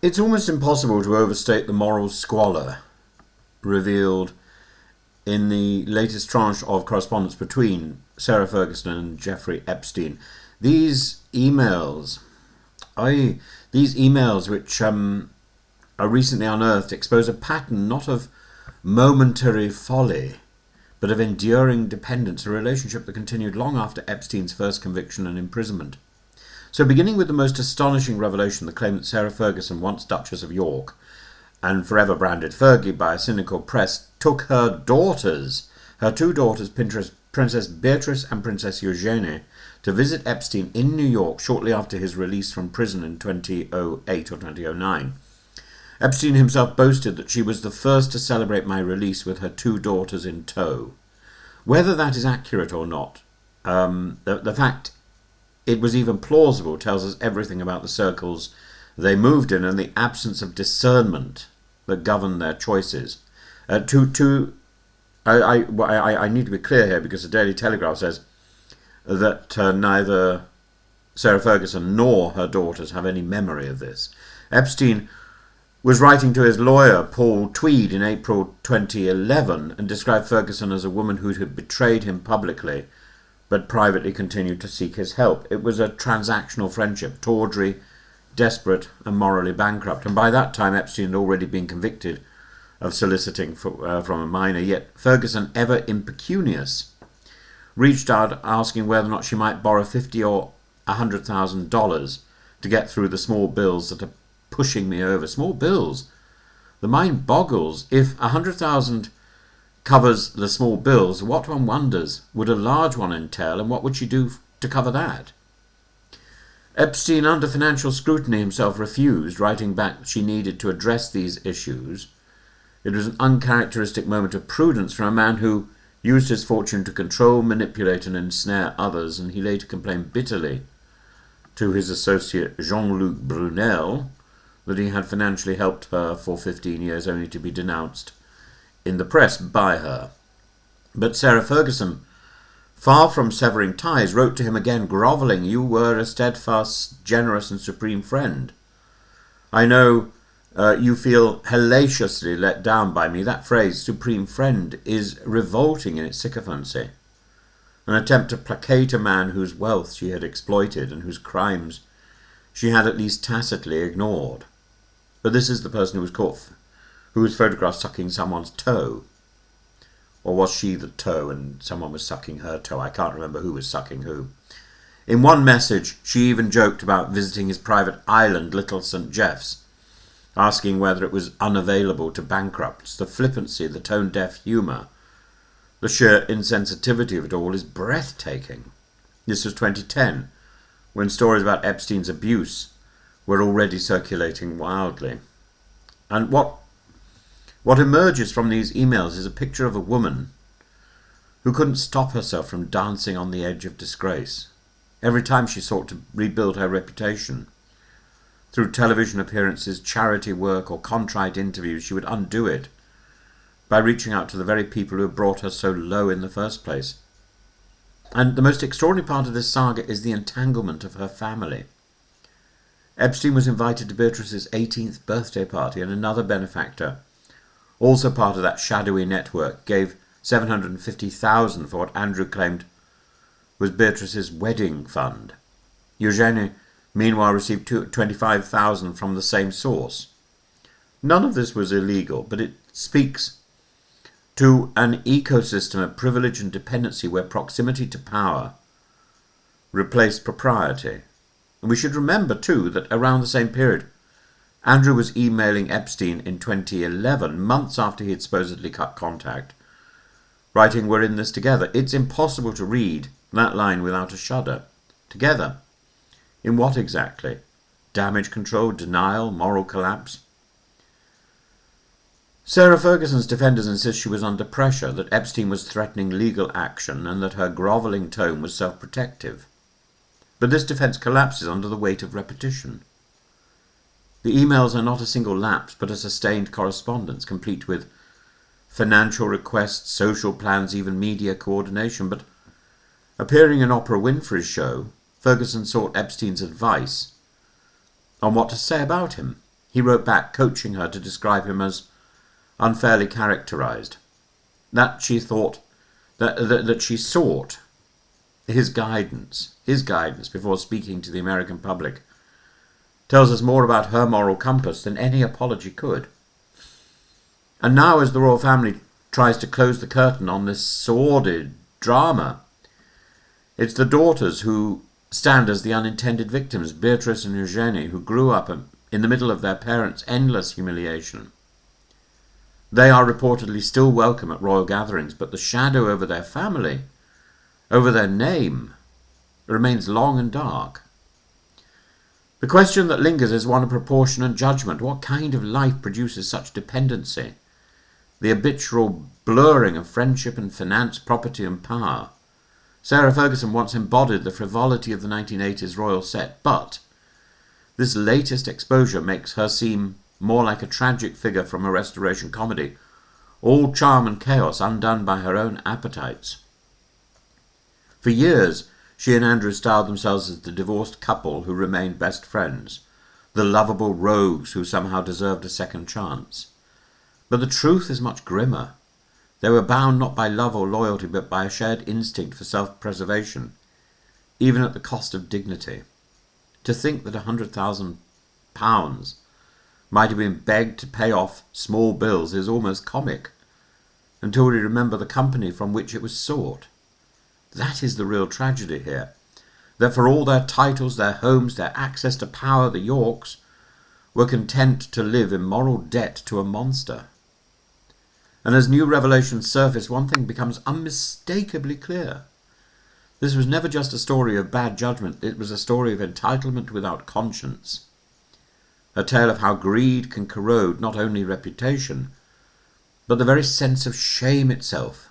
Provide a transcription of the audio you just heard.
It's almost impossible to overstate the moral squalor revealed in the latest tranche of correspondence between Sarah Ferguson and Jeffrey Epstein. These emails, which are recently unearthed, expose a pattern not of momentary folly, but of enduring dependence, a relationship that continued long after Epstein's first conviction and imprisonment. So beginning with the most astonishing revelation, the claim that Sarah Ferguson, once Duchess of York, and forever branded Fergie by a cynical press, took her two daughters, Princess Beatrice and Princess Eugenie, to visit Epstein in New York shortly after his release from prison in 2008 or 2009. Epstein himself boasted that she was the first to celebrate my release with her two daughters in tow. Whether that is accurate or not, the fact it was even plausible tells us everything about the circles they moved in and the absence of discernment that governed their choices. I need to be clear here, because the Daily Telegraph says that neither Sarah Ferguson nor her daughters have any memory of this. Epstein was writing to his lawyer, Paul Tweed, in April 2011 and described Ferguson as a woman who had betrayed him publicly but privately continued to seek his help. It was a transactional friendship, tawdry, desperate and morally bankrupt. And by that time, Epstein had already been convicted of soliciting from a minor. Yet Ferguson, ever impecunious, reached out asking whether or not she might borrow $50,000 or $100,000 to get through the small bills that are pushing me over. Small bills. The mind boggles. If $100,000 covers the small bills, what, one wonders, would a large one entail, and what would she do to cover that? Epstein, under financial scrutiny himself, refused, writing back that she needed to address these issues. It was an uncharacteristic moment of prudence from a man who used his fortune to control, manipulate and ensnare others, and he later complained bitterly to his associate Jean-Luc Brunel that he had financially helped her for 15 years only to be denounced in the press by her. But Sarah Ferguson, far from severing ties, wrote to him again, grovelling, "You were a steadfast, generous and supreme friend. I know you feel hellaciously let down by me." That phrase, supreme friend, is revolting in its sycophancy. An attempt to placate a man whose wealth she had exploited and whose crimes she had at least tacitly ignored. But this is the person who was photographed sucking someone's toe. Or was she the toe and someone was sucking her toe? I can't remember who was sucking who. In one message, she even joked about visiting his private island, Little St. Jeff's, asking whether it was unavailable to bankrupts. The flippancy, the tone-deaf humour, the sheer insensitivity of it all is breathtaking. This was 2010, when stories about Epstein's abuse were already circulating wildly. And what emerges from these emails is a picture of a woman who couldn't stop herself from dancing on the edge of disgrace. Every time she sought to rebuild her reputation, through television appearances, charity work or contrite interviews, she would undo it by reaching out to the very people who had brought her so low in the first place. And the most extraordinary part of this saga is the entanglement of her family. Epstein was invited to Beatrice's 18th birthday party, and another benefactor, also part of that shadowy network, gave $750,000 for what Andrew claimed was Beatrice's wedding fund. Eugenie, meanwhile, received $25,000 from the same source. None of this was illegal, but it speaks to an ecosystem of privilege and dependency where proximity to power replaced propriety. And we should remember, too, that around the same period, Andrew was emailing Epstein in 2011, months after he had supposedly cut contact, writing, "We're in this together." It's impossible to read that line without a shudder. Together? In what exactly? Damage control, denial, moral collapse? Sarah Ferguson's defenders insist she was under pressure, that Epstein was threatening legal action, and that her grovelling tone was self-protective. But this defence collapses under the weight of repetition. The emails are not a single lapse, but a sustained correspondence, complete with financial requests, social plans, even media coordination. But appearing in Oprah Winfrey's show, Ferguson sought Epstein's advice on what to say about him. He wrote back, coaching her to describe him as unfairly characterized, that she thought that she sought his guidance before speaking to the American public, tells us more about her moral compass than any apology could. And now, as the royal family tries to close the curtain on this sordid drama, it's the daughters who stand as the unintended victims, Beatrice and Eugenie, who grew up in the middle of their parents' endless humiliation. They are reportedly still welcome at royal gatherings, but the shadow over their family, over their name, remains long and dark. The question that lingers is one of proportion and judgment. What kind of life produces such dependency? The habitual blurring of friendship and finance, property and power. Sarah Ferguson once embodied the frivolity of the 1980s royal set, but this latest exposure makes her seem more like a tragic figure from a Restoration comedy, all charm and chaos undone by her own appetites. For years, she and Andrew styled themselves as the divorced couple who remained best friends, the lovable rogues who somehow deserved a second chance. But the truth is much grimmer. They were bound not by love or loyalty, but by a shared instinct for self-preservation, even at the cost of dignity. To think that £100,000 might have been begged to pay off small bills is almost comic, until we remember the company from which it was sought. That is the real tragedy here, that for all their titles, their homes, their access to power, the Yorks were content to live in moral debt to a monster. And as new revelations surface, one thing becomes unmistakably clear. This was never just a story of bad judgment, it was a story of entitlement without conscience. A tale of how greed can corrode not only reputation, but the very sense of shame itself.